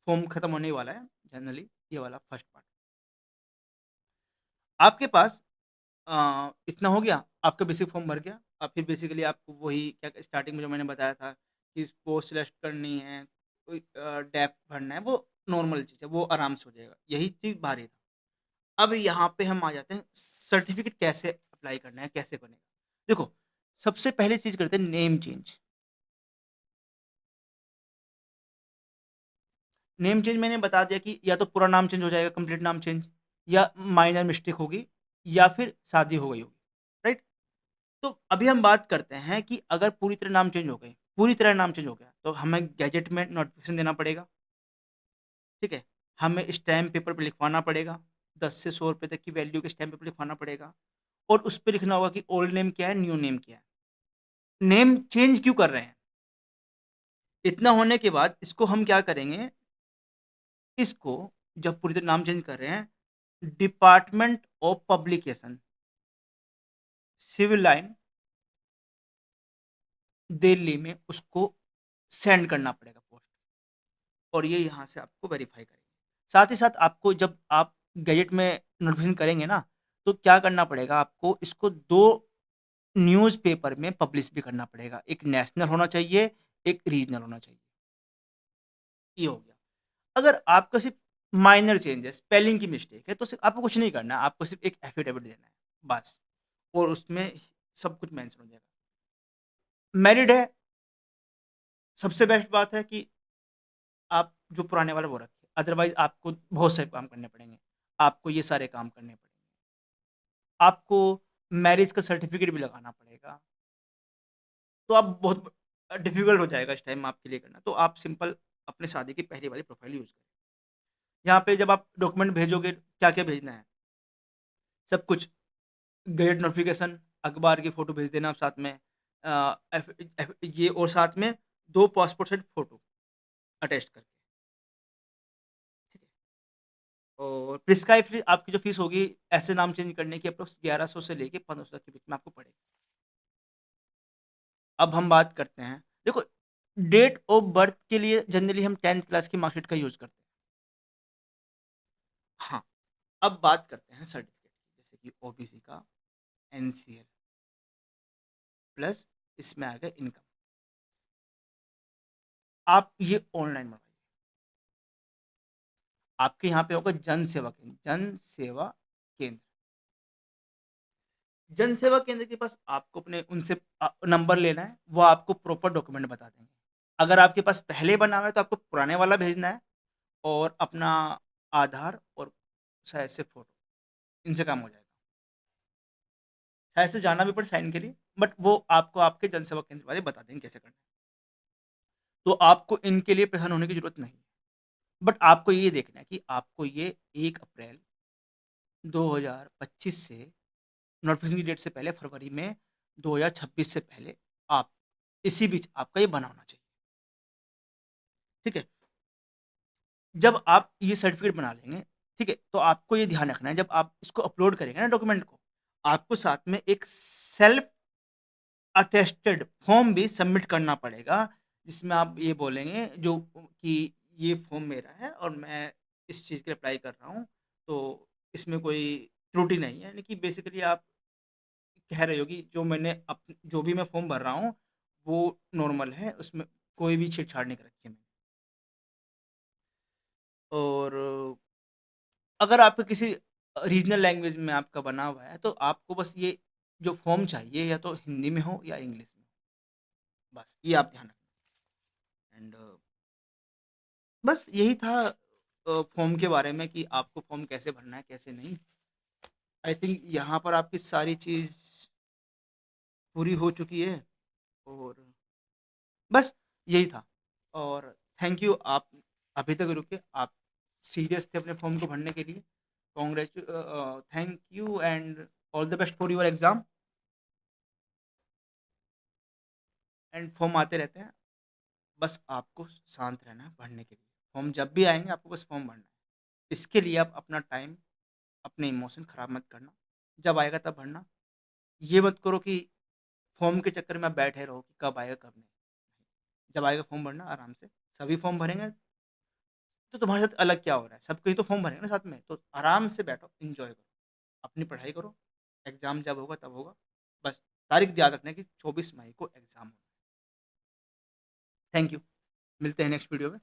फॉर्म खत्म होने ही वाला है जनरली, ये वाला फर्स्ट पार्ट। आपके पास इतना हो गया, आपका बेसिक फॉर्म भर गया। अब फिर बेसिकली आपको वही क्या स्टार्टिंग में जो मैंने बताया था कि पोस्ट सिलेक्ट करनी है, कोई डेप्थ भरना है, वो नॉर्मल चीज़ है, वो आराम से हो जाएगा। यही चीज़ भारी था। अब यहाँ पे हम आ जाते हैं सर्टिफ़िकेट कैसे अप्लाई करना है, कैसे बनेगा? देखो, सबसे पहली चीज़ करते हैं नेम चेंज। नेम चेंज मैंने बता दिया कि या तो पूरा नाम चेंज हो जाएगा, कंप्लीट नाम चेंज, या माइनर मिस्टेक होगी, या फिर शादी हो गई होगी, राइट? तो अभी हम बात करते हैं कि अगर पूरी तरह नाम चेंज हो गए, पूरी तरह नाम चेंज हो गया, तो हमें गैजेट में नोटिफ़िकेशन देना पड़ेगा, ठीक है? हमें स्टैम्प पेपर पे लिखवाना पड़ेगा, 10 से ₹100 तक की वैल्यू के स्टैम्प पेपर लिखवाना पड़ेगा, और उस पे लिखना होगा कि ओल्ड नेम क्या है, न्यू नेम क्या है। नेम चेंज क्यों कर रहे हैं? इतना होने के बाद इसको हम क्या करेंगे, इसको जब पूरी तरह नाम चेंज कर रहे हैं, department of publication, civil line, Delhi में उसको सेंड करना पड़ेगा पोस्ट, और ये यहाँ से आपको वेरीफाई करेंगे। साथ ही साथ आपको जब आप गैजेट में नोटिफिकेशन करेंगे ना, तो क्या करना पड़ेगा आपको, इसको 2 न्यूज़पेपर में पब्लिश भी करना पड़ेगा। एक नेशनल होना चाहिए, एक रीजनल होना चाहिए। ये हो गया। अगर आपका सिर्फ़ माइनर चेंज है, स्पेलिंग की मिस्टेक है, तो सिर्फ़ आपको कुछ नहीं करना है, आपको सिर्फ़ एक एफिडेविट देना है, बस, और उसमें सब कुछ मेंशन हो जाएगा। मैरिड है, सबसे बेस्ट बात है कि आप जो पुराने वाला वो रखिए, अदरवाइज़ आपको बहुत सारे काम करने पड़ेंगे। आपको ये सारे काम करने पड़ेंगे। आपको मैरिज का सर्टिफ़िकेट भी लगाना पड़ेगा, तो आप बहुत डिफ़िकल्ट हो जाएगा इस टाइम आपके लिए करना। तो आप सिंपल अपने शादी की पहली वाली प्रोफ़ाइल यूज़ करें। यहाँ पे जब आप डॉक्यूमेंट भेजोगे, क्या-क्या भेजना है? सब कुछ, ग्रेड नोटिफ़िकेशन, अखबार की फ़ोटो भेज देना साथ में, एफ एफ ये, और साथ में 2 पासपोर्ट साइज़ फ़ोटो अटैच करके, ठीक है? और प्रिस्क्राइब फ़ी आपकी जो फ़ीस होगी ऐसे नाम चेंज करने की, अप्रॉक्स 1100 से लेके 1500 तक के बीच में आपको पड़ेगी। अब हम बात करते हैं, देखो, डेट ऑफ बर्थ के लिए जनरली हम 10th क्लास की मार्कशीट का यूज़ करते हैं। हाँ, अब बात करते हैं सर्टिफ़िकेट की, जैसे कि ओबीसी का एनसीएल प्लस इसमें आ गया इनकम। आप ये ऑनलाइन मँगाइए। आपके यहाँ पे होगा जन सेवा केंद्र, जन सेवा केंद्र। जन सेवा केंद्र के पास आपको अपने उनसे नंबर लेना है, वो आपको प्रॉपर डॉक्यूमेंट बता देंगे। अगर आपके पास पहले बना हुआ है तो आपको पुराने वाला भेजना है, और अपना आधार और शायद से फ़ोटो, इनसे काम हो जाएगा। शायद से जाना भी पड़े साइन के लिए, बट वो आपको आपके जन सेवा केंद्र वाले बता देंगे कैसे करना है। तो आपको इनके लिए परेशान होने की ज़रूरत नहीं है। बट आपको ये देखना है कि आपको ये 1 अप्रैल 2025 से, नोटिफ़िकेशन की डेट से पहले, फरवरी में 2026 से पहले, आप इसी बीच आपका ये बना होना चाहिए, ठीक है? जब आप ये सर्टिफ़िकेट बना लेंगे, ठीक है? तो आपको ये ध्यान रखना है, जब आप इसको अपलोड करेंगे ना डॉक्यूमेंट को, आपको साथ में एक सेल्फ अटेस्टेड फॉर्म भी सबमिट करना पड़ेगा, जिसमें आप ये बोलेंगे जो कि ये फॉर्म मेरा है और मैं इस चीज़ के लिए अप्लाई कर रहा हूँ, तो इसमें कोई त्रुटि नहीं है। यानी कि बेसिकली आप कह रहे हो कि जो भी मैं फॉर्म भर रहा हूँ, वो नॉर्मल है, उसमें कोई भी छेड़छाड़ नहीं कर रखी है मैंने। और अगर आपका किसी रीजनल लैंग्वेज में आपका बना हुआ है, तो आपको बस ये जो फॉर्म चाहिए, या तो हिंदी में हो या इंग्लिश में हो, बस ये आप ध्यान रखना। एंड बस यही था फॉर्म के बारे में कि आपको फॉर्म कैसे भरना है, कैसे नहीं। आई थिंक यहाँ पर आपकी सारी चीज़ पूरी हो चुकी है, और बस यही था। और थैंक यू, आप अभी तक रुके, आप सीरियस थे अपने फॉर्म को भरने के लिए। Thank you and all the best for your exam. And form आते रहते हैं, बस आपको शांत रहना है भरने के लिए। फॉर्म जब भी आएँगे आपको बस फॉर्म भरना है। इसके लिए आप अपना टाइम, अपने इमोशन ख़राब मत करना। जब आएगा तब भरना। ये मत करो कि फॉर्म के चक्कर में आप बैठे रहो कि कब आएगा कब नहीं। जब आएगा फॉर्म भरना आराम से, सभी फॉर्म भरेंगे, तो तुम्हारे साथ अलग क्या हो रहा है? सब कोई तो फॉर्म भरेंगे ना साथ में, तो आराम से बैठो, एन्जॉय करो, अपनी पढ़ाई करो, एग्ज़ाम जब होगा तब होगा। बस तारीख याद रखना है कि 24 मई को एग्ज़ाम होना है। थैंक यू, मिलते हैं नेक्स्ट वीडियो में।